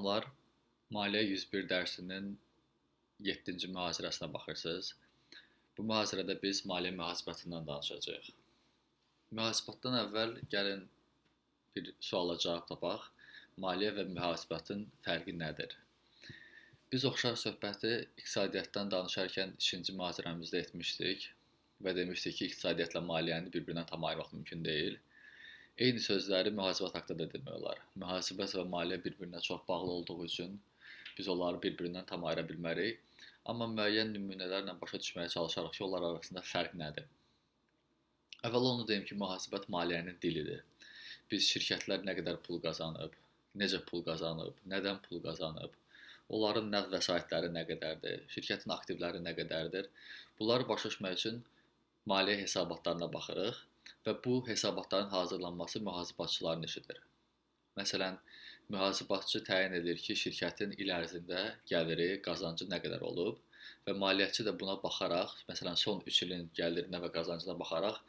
Salamlar. Maliyyə 101 dərsinin 7-ci mühazirəsinə baxırsınız. Bu mühazirədə biz maliyyə mühasibətindən danışacağıq. Mühasibatdan əvvəl gəlin bir suala cavab tapaq. Maliyyə və mühasibətin fərqi nədir? Biz oxşar söhbəti iqtisadiyyatdan danışarkən 2-ci mühazirəmizdə etmişdik və demişdik ki, iqtisadiyyatla maliyyəni bir-birindən tam ayırmaq mümkün deyil. Eyni sözləri mühasibət haqqında da demək olar. Mühasibət və maliyyə bir-birinə çox bağlı olduğu üçün biz onları bir-birindən tam ayıra bilmərik. Amma müəyyən nümunələrlə başa düşməyə çalışarıq ki, onlar arasında fərq nədir? Əvvəla onu deyim ki, mühasibət maliyyənin dilidir. Biz şirkətlər nə qədər pul qazanıb, necə pul qazanıb, nədən pul qazanıb, onların nəqd vəsaitləri nə qədərdir, şirkətin aktivləri nə qədərdir, bunları başa düşmək üçün maliyyə hesabatlarına baxırıq. Və bu hesabatların hazırlanması mühasibatçıların işidir. Məsələn, mühasibatçı təyin edir ki, şirkətin il ərzində gəliri, qazancı nə qədər olub və maliyyətçi də buna baxaraq, məsələn, son 3 ilin gəlirinə və qazancına baxaraq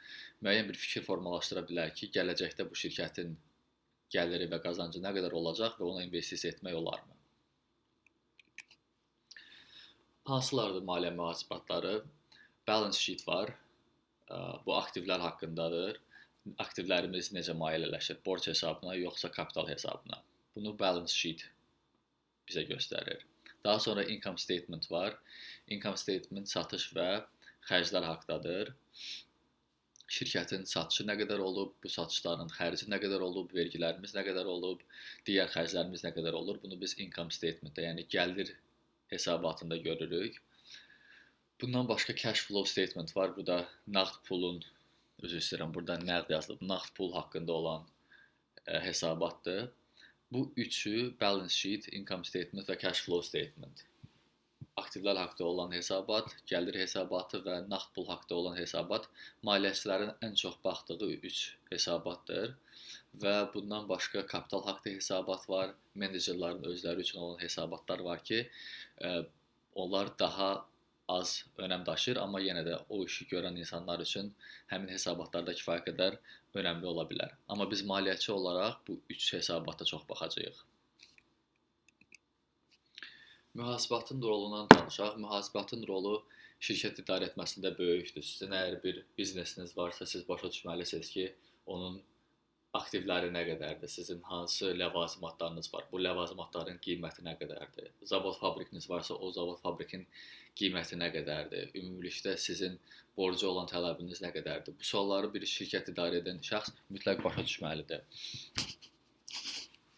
müəyyən bir fikir formalaşdıra bilər ki, gələcəkdə bu şirkətin gəliri və qazancı nə qədər olacaq və ona investisiya etmək olarmı? Hansılardır maliyyə mühasibatları? Balance sheet var. Bu aktivlər haqqındadır. Aktivlərimiz necə maliyyələşir? Borc hesabına, yoxsa kapital hesabına? Bunu balance sheet bizə göstərir. Daha sonra income statement var. Income statement satış və xərclər haqqındadır. Şirkətin satışı nə qədər olub, bu satışların xərci nə qədər olub, vergilərimiz nə qədər olub, digər xərclərimiz nə qədər olur? Bunu biz income statementdə, yəni gəlir hesabatında görürük. Bundan başqa cash flow statement var. Bu da nağd pulun, üzr istəyirəm, burada nəqd yazılıb, nağd pul haqqında olan hesabatdır. Bu üçü balance sheet, income statement və cash flow statement. Aktivlər haqqında olan hesabat, gəlir hesabatı və nağd pul haqqında olan hesabat maliyyəçilərin ən çox baxdığı 3 hesabatdır. Və bundan başqa kapital haqqında hesabat var, menecerlərin özləri üçün olan hesabatlar var ki, onlar daha az önəm daşır, amma yenə də o işi görən insanlar üçün həmin hesabatlarda kifayət qədər önəmli ola bilər. Amma biz maliyyətçi olaraq bu 3 hesabata çox baxacağıq. Mühasibatın rolundan danışaq. Mühasibatın rolu şirkət idarə etməsində böyükdür. Sizin əgər bir biznesiniz varsa, siz başa düşməlisiniz ki, onun aktivləri nə qədərdir, sizin hansı ləvazimatlarınız var, bu ləvazimatların qiyməti nə qədərdir, zavod fabrikiniz varsa, o zavod fabrikin qiyməti nə qədərdir, ümumilikdə sizin borcu olan tələbiniz nə qədərdir. Bu sualları bir şirkət idarə edən şəxs mütləq başa düşməlidir.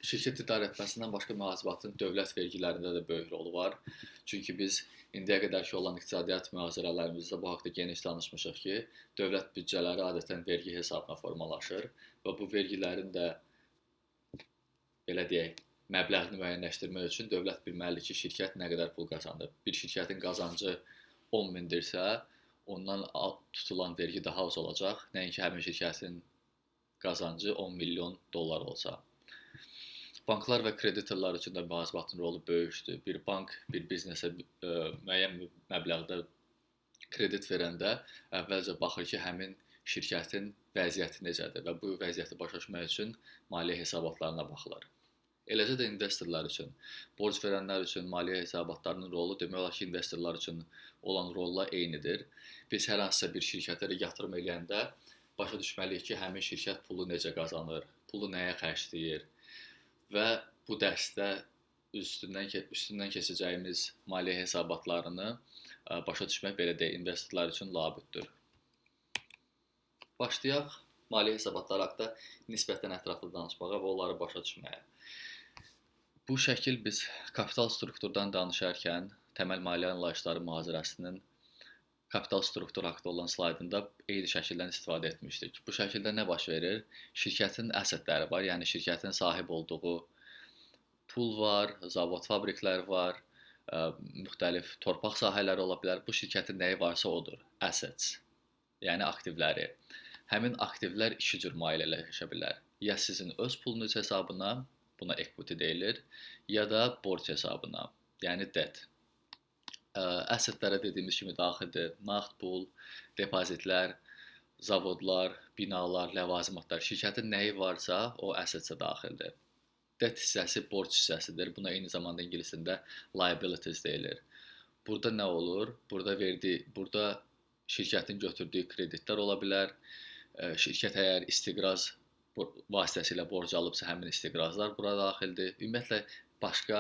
Şirkət idarə etməsindən başqa mühasibatın dövlət vergilərində də böyük rolu var. Çünki biz indiyə qədərki olan iqtisadiyyat mühazirələrimizdə bu haqda geniş danışmışıq ki, dövlət büdcələri adətən vergi hesabına formalaşır və bu vergilərin də, belə deyək, məbləğini müəyyənləşdirmək üçün dövlət bilməlidir ki, şirkət nə qədər pul qazanır. Bir şirkətin qazancı 10 mindirsə, ondan tutulan vergi daha az olacaq, nəinki həmin şirkətin qazancı 10 milyon dollar olsa. Banklar və kreditorlar üçün də mühasibatın rolu böyükdür. Bir bank bir biznesə müəyyən məbləğdə kredit verəndə əvvəlcə baxır ki, həmin şirkətin vəziyyəti necədir və bu vəziyyəti başa düşmək üçün maliyyə hesabatlarına baxılır. Eləcə də investorlar üçün, borc verənlər üçün maliyyə hesabatlarının rolu demək olar ki, investorlar üçün olan rolla eynidir. Biz hər hansısa bir şirkətə yatırım eləyəndə başa düşməliyik ki, həmin şirkət pulu necə qazanır, pulu nəyə xərcləyir. Və bu dərsdə üstündən keçəcəyimiz maliyyə hesabatlarını başa düşmək belə deyək, investorlar üçün labüddür. Başlayaq maliyyə hesabatları haqqında nisbətən ətraflı danışmağa və onları başa düşməyə. Bu şəkil biz kapital strukturdan danışarkən təməl maliyyə anlayışları mühazirəsinin kapital struktur haqqında olan slaydında eyni şəkildən istifadə etmişdik. Bu şəkildə nə baş verir? Şirkətin əsətləri var, yəni şirkətin sahib olduğu pul var, zavod fabriklər var, müxtəlif torpaq sahələri ola bilər. Bu şirkətin nəyi varsa odur, assets, yəni aktivləri. Həmin aktivlər iki cür maliyyələşə bilər. Ya sizin öz pulunuz hesabına, buna equity deyilir, ya da borc hesabına, yəni debt. Əsətlərə dediyimiz kimi daxildir nağd pul, depozitlər, zavodlar, binalar, ləvazimatlar. Şirkətin nəyi varsa o əsətsə daxildir. debt hissəsi borc hissəsidir. Buna eyni zamanda ingilis dilində liabilities deyilir. Burada nə olur? Burada şirkətin götürdüyü kreditlər ola bilər. Şirkət əgər istiqraz vasitəsilə borc alıbsa, həmin istiqrazlar bura daxildir. Ümumiyyətlə başqa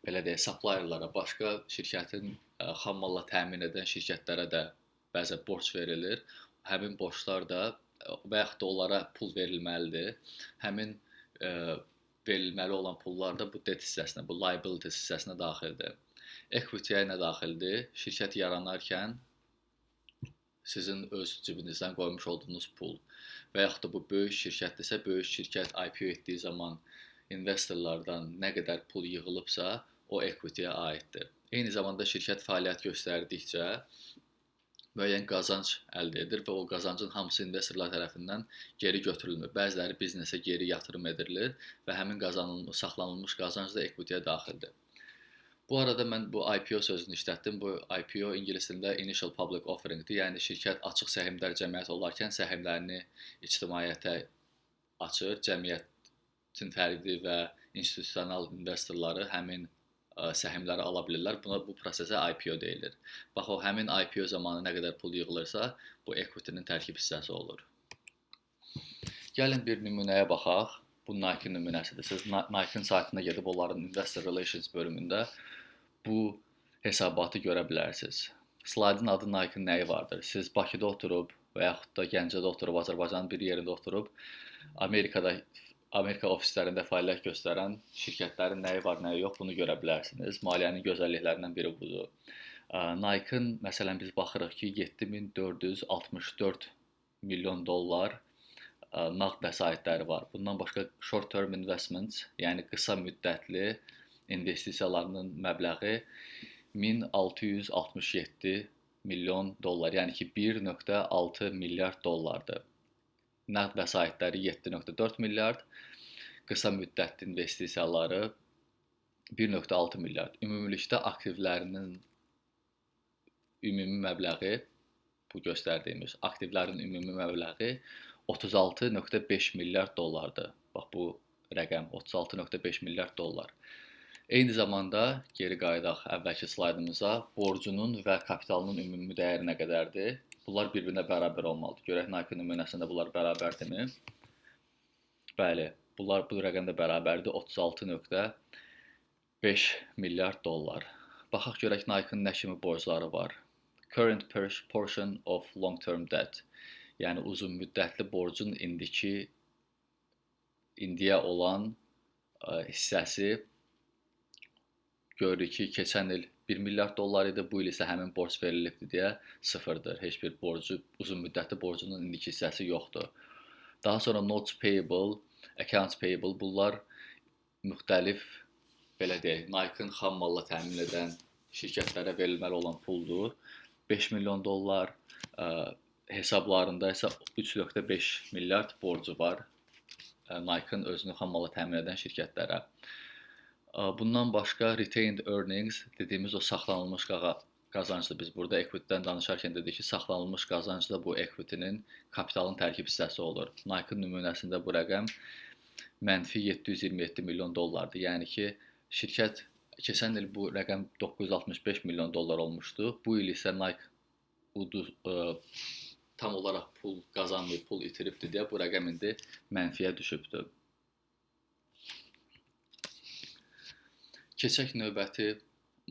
belə deyək, supplierlara, başqa şirkətin xammalla təmin edən şirkətlərə də bəzən borc verilir. Həmin borclar da və yaxud da onlara pul verilməlidir. Həmin verilməli olan pullar da bu debt hissəsinə, bu liabilities hissəsinə daxildir. Equity-yə nə daxildir? Şirkət yaranarkən sizin öz cibinizdən qoymuş olduğunuz pul və yaxud da bu böyük şirkətdirsə, böyük şirkət IPO etdiyi zaman investorlardan nə qədər pul yığılıbsa, o equity-yə aiddir. Eyni zamanda şirkət fəaliyyət göstərdikcə müəyyən qazanc əldə edir və o qazancın hamısı investorlar tərəfindən geri götürülmür. Bəziləri biznesə geri yatırım edilir və həmin saxlanılmış qazanc da equity-yə daxildir. Bu arada mən bu IPO sözünü işlətdim. Bu IPO ingilis dilində Initial Public Offering-dir. Yəni şirkət açıq səhmdar cəmiyyət olarkən səhmlərini ictimaiyyətə açır. Cəmiyyətin fərdi və institusional investorları həmin səhmləri ala bilirlər. Bu prosesə IPO deyilir. Bax, o həmin IPO zamanı nə qədər pul yığılırsa, bu equity-nin tərkib hissəsi olur. Gəlin bir nümunəyə baxaq. Bu Nike nümunəsidir. Siz Nike'ın saytına gedib onların Investor Relations bölümündə bu hesabatı görə bilərsiniz. Slaydın adı Nike-ın nəyi vardır? Siz Bakıda oturub və yaxud da Gəncədə oturub, Azərbaycanın bir yerində oturub, Amerika ofislərində fəaliyyət göstərən şirkətlərin nəyi var, nəyi yox, bunu görə bilərsiniz. Maliyyənin gözəlliklərindən biri budur. Nike-ın, məsələn, biz baxırıq ki, 7464 milyon dollar nağd vəsaitləri var. Bundan başqa short term investments, yəni qısa müddətli investisiyalarının məbləği 1667 milyon dollar, yəni ki 1.6 milyard dollardır. Nağd vəsaitləri 7.4 milyard, qısa müddətli investisiyaları 1.6 milyard. Ümumilikdə aktivlərinin ümumi məbləği, bu göstərdiyimiz aktivlərin ümumi məbləği 36.5 milyard dollardır. Bax, bu rəqəm 36.5 milyard dollar. Eyni zamanda, geri qayıdaq əvvəlki slaydımıza, borcunun və kapitalının ümumi dəyəri nə qədərdir? Bunlar bir-birinə bərabər olmalıdır. Görək Nike nümunəsində bunlar bərabərdirmi? Bəli, bu rəqəm də bərabərdir, 36.5 milyard dollar. Baxaq görək Nike-ın nə kimi borcları var. Current portion of long-term debt. Yəni uzun müddətli borcun indiyə olan hissəsi görürük ki, keçən il 1 milyard dollar idi, bu il isə həmin borc verilibdir deyə sıfırdır. Heç bir uzun müddətli borcunun indiki hissəsi yoxdur. Daha sonra notes payable, accounts payable, bunlar müxtəlif, belə deyək, Nike-ın xam malla təmin edən şirkətlərə verilməli olan puldur. 5 milyon dollar, hesablarında isə 3.5 milyard borcu var Nike-ın özünü xam malla təmin edən şirkətlərə. Bundan başqa retained earnings dediyimiz o saxlanılmış qazancdır. Biz burada equity-dən danışarkən dedik ki, saxlanılmış qazanc da bu equity-nin kapitalın tərkib hissəsi olur. Nike-ın nümunəsində bu rəqəm -727 milyon dollardır. Yəni ki, şirkət keçən il bu rəqəm 965 milyon dollar olmuşdu. Bu il isə Nike tam olaraq pul qazanmayıb, pul itiribdir deyə bu rəqəm indi mənfiyə düşübdür. Keçək növbəti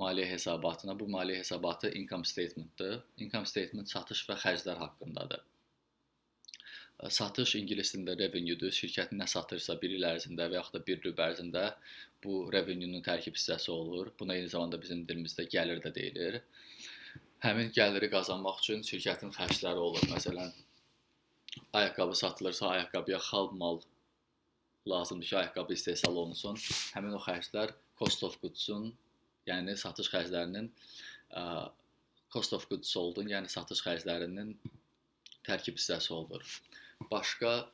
maliyyə hesabatına. Bu maliyyə hesabatı income statement-dır. Income statement satış və xərclər haqqındadır. Satış ingilis dilində revenue-dur. Şirkətin nə satırsa bir il ərzində və yaxud da bir rüb ərzində bu revenue-nun tərkib hissəsi olur. Buna eyni zamanda bizim dilimizdə gəlir də deyilir. Həmin gəliri qazanmaq üçün şirkətin xərcləri olur. Məsələn, ayaqqabı satılırsa, ayaqqabıya xal mal lazımdır ki, ayaqqabı istehsal olunsun. Həmin o xərclər cost of goods-un, yəni satış xərclərinin cost of goods sold-un, yəni satış xərclərinin tərkib hissəsi olur. Başqa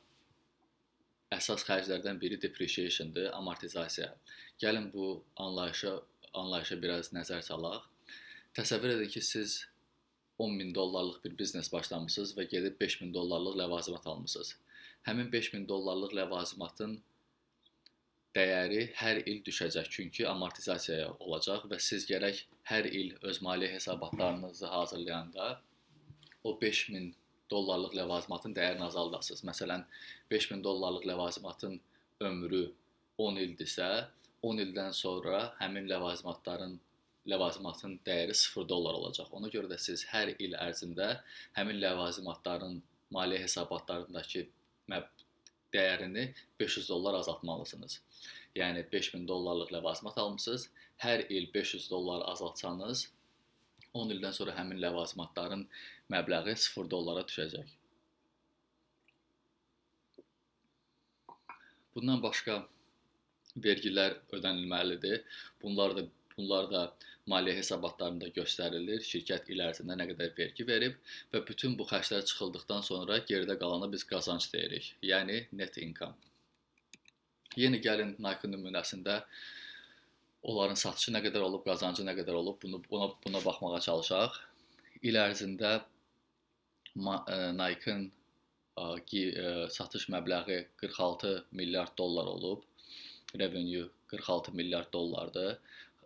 əsas xərclərdən biri depreciation-dır, amortizasiya. Gəlin bu anlayışa biraz nəzər salaq. Təsəvvür edin ki, siz 10.000 dollarlıq bir biznes başlamışsınız və gedib 5.000 dollarlıq ləvazimat almışsınız. Həmin 5.000 dollarlıq ləvazimatın dəyəri hər il düşəcək, çünki amortizasiya olacaq və siz gərək hər il öz maliyyə hesabatlarınızı hazırlayanda o 5000 dollarlıq ləvazimatın dəyərini azaldasınız. Məsələn, 5000 dollarlıq ləvazimatın ömrü 10 ildirsə, 10 ildən sonra həmin ləvazimatın dəyəri 0 dollar olacaq. Ona görə də siz hər il ərzində həmin ləvazimatların maliyyə hesabatlarındakı dəyərini 500 dollar azaltmalısınız. Yəni 5000 dollarlıq ləvazimat almısınız. Hər il 500 dollar azaltsanız 10 ildən sonra həmin ləvazimatların məbləği 0 dollara düşəcək. Bundan başqa vergilər ödənilməlidir. Bunlar da maliyyə hesabatlarında göstərilir. Şirkət il ərzində nə qədər vergi verib və bütün bu xərclər çıxıldıqdan sonra geridə qalanı biz qazanc deyirik. Yəni net income. Yenə gəlin Nike nümunəsində onların satışı nə qədər olub, qazancı nə qədər olub, buna baxmağa çalışaq. İl ərzində Nike-ın satış məbləği 46 milyard dollar olub. Revenue 46 milyard dollardır.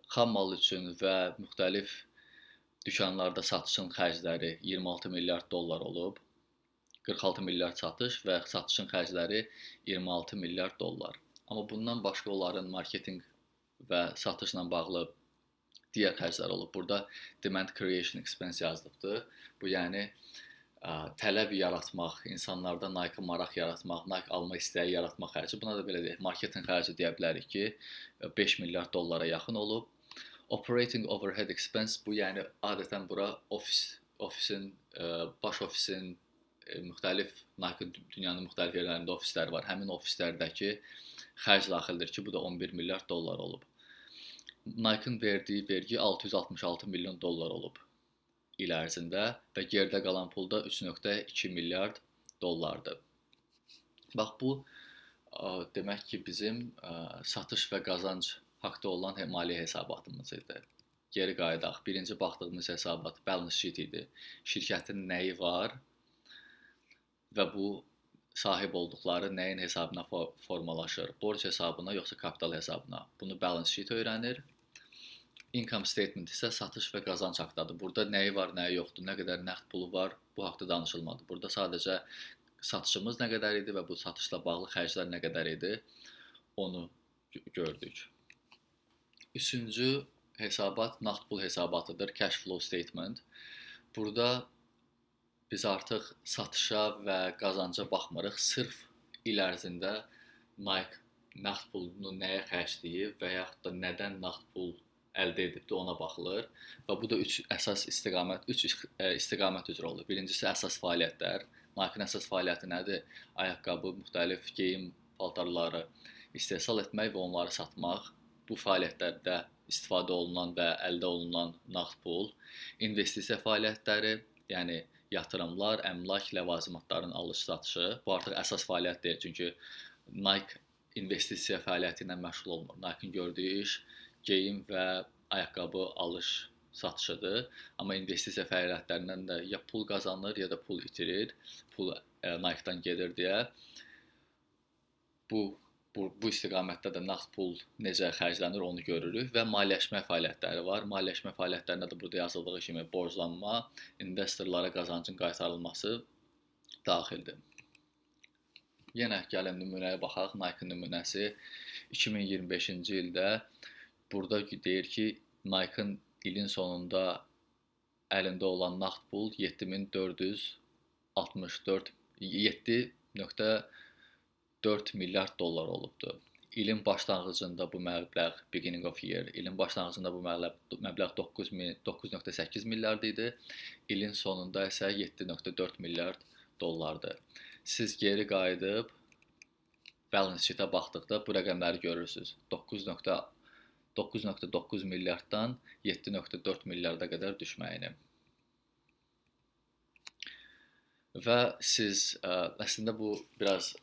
Xam mal üçün və müxtəlif dükanlarda satışın xərcləri 26 milyard dollar olub. 46 milyard satış və satışın xərcləri 26 milyard dollar. Amma bundan başqa onların marketinq və satışla bağlı digər xərclər olub. Burada demand creation expense yazılıbdır. Bu yəni tələb yaratmaq, insanlarda Nike maraq yaratmaq, Nike alma istəyi yaratmaq xərci. Buna da belə deyək, marketinq xərci deyə bilərik ki, 5 milyard dollara yaxın olub. Operating overhead expense, bu yəni adətən bura baş ofisin müxtəlif Nike dünyanın müxtəlif yerlərində ofisləri var. Həmin ofislərdəki xərc daxildir ki, bu da 11 milyard dollar olub. Nike-ın verdiyi vergi 666 milyon dollar olub il ərzində və geridə qalan pul da 3.2 milyard dollardır. Bax, bu demək ki, bizim satış və qazanc haqda olan maliyyə hesabatımız idi. Geri qayıdaq. Birinci baxdığımız hesabat balance sheet idi. Şirkətin nəyi var və bu sahib olduqları nəyin hesabına formalaşır? Borc hesabına yoxsa kapital hesabına? Bunu balance sheet öyrənir. Income statement isə satış və qazanc haqdadır. Burada nəyi var, nəyi yoxdur, nə qədər nəqd pulu var, bu haqda danışılmadı. Burada sadəcə satışımız nə qədər idi və bu satışla bağlı xərclər nə qədər idi, onu gördük. Üçüncü hesabat nağd pul hesabatıdır, cash flow statement. Burada biz artıq satışa və qazanca baxmırıq, sırf il ərzində Nike nağd pulunu nəyə xərcləyib və yaxud da nədən nağd pul əldə edibdi, ona baxılır və bu da üç istiqamət üzrə olur. Birincisi əsas fəaliyyətlər. Nike-ın əsas fəaliyyəti nədir? Ayaqqabı, müxtəlif geyim paltarları istehsal etmək və onları satmaq. Bu fəaliyyətlərdə istifadə olunan və əldə olunan nağd pul. İnvestisiya fəaliyyətləri, yəni yatırımlar, əmlak, ləvazimatların alış-satışı. Bu artıq əsas fəaliyyət deyil, çünki Nike investisiya fəaliyyəti ilə məşğul olmur. Nike-ın gördüyü iş geyim və ayaqqabı alış satışıdır. Amma investisiya fəaliyyətlərindən də ya pul qazanır, ya da pul itirir. Pul Nike-dan gedir deyə. Bu istiqamətdə də nağd pul necə xərclənir, onu görürük və maliyyələşmə fəaliyyətləri var. Maliyyələşmə fəaliyyətlərində də burada yazıldığı kimi borclanma, investorlara qazancın qaytarılması daxildir. Yenə gəlin nümunəyə baxaq. Nike nümunəsi 2025-ci ildə burada deyir ki, Nike-ın ilin sonunda əlində olan nağd pul 7.4 milyard dollar olubdur. İlin başlanğıcında bu məbləğ, beginning of year, ilin başlanğıcında bu məbləğ 9.8 milyard idi. İlin sonunda isə 7.4 milyard dollardır. Siz geri qayıdıb balance sheet-ə baxdıqda bu rəqəmləri görürsünüz. 9.9 milyarddan 7.4 milyarda qədər düşməyini. Və siz əslində bu biraz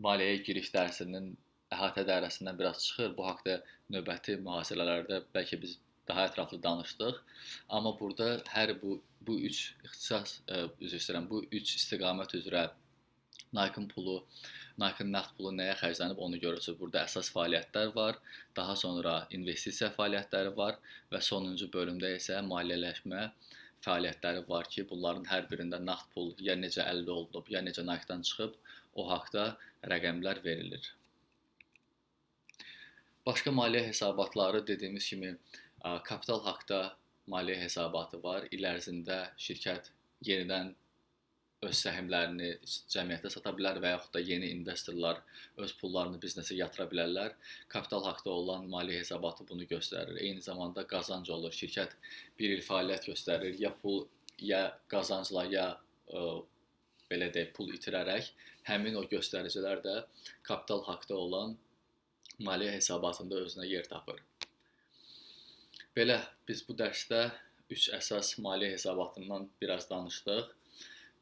maliyyəyə giriş dərsinin əhatə dairəsindən biraz çıxır. Bu haqda növbəti mühasirələrdə bəlkə biz daha ətraflı danışdıq. Amma burada hər bu üç ixtisas bu üç istiqamət üzrə Nike-ın pulu, Nike-ın nəqd pulu nəyə xərclənib onu görürsüz. Burada əsas fəaliyyətlər var, daha sonra investisiya fəaliyyətləri var və sonuncu bölümdə isə maliyyələşmə fəaliyyətləri var ki, bunların hər birində nağd pul ya necə əldə olunub, ya necə Nike-dan çıxıb, o haqda rəqəmlər verilir. Başqa maliyyə hesabatları dediyimiz kimi kapital haqda maliyyə hesabatı var. İl ərzində şirkət yenidən öz səhmlərini cəmiyyətə sata bilər və yaxud da yeni investorlar öz pullarını biznesə yatıra bilərlər. Kapital haqda olan maliyyə hesabatı bunu göstərir. Eyni zamanda qazanc olur. Şirkət bir il fəaliyyət göstərir, ya pul, ya qazancla, ya belə deyək, pul itirərək həmin o göstəricilər də kapital haqda olan maliyyə hesabatında özünə yer tapır. Belə biz bu dərsdə 3 əsas maliyyə hesabatından biraz danışdıq.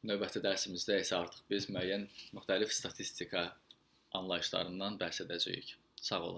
Növbəti dərsimizdə isə artıq biz müəyyən müxtəlif statistika anlayışlarından bəhs edəcəyik. Sağ olun.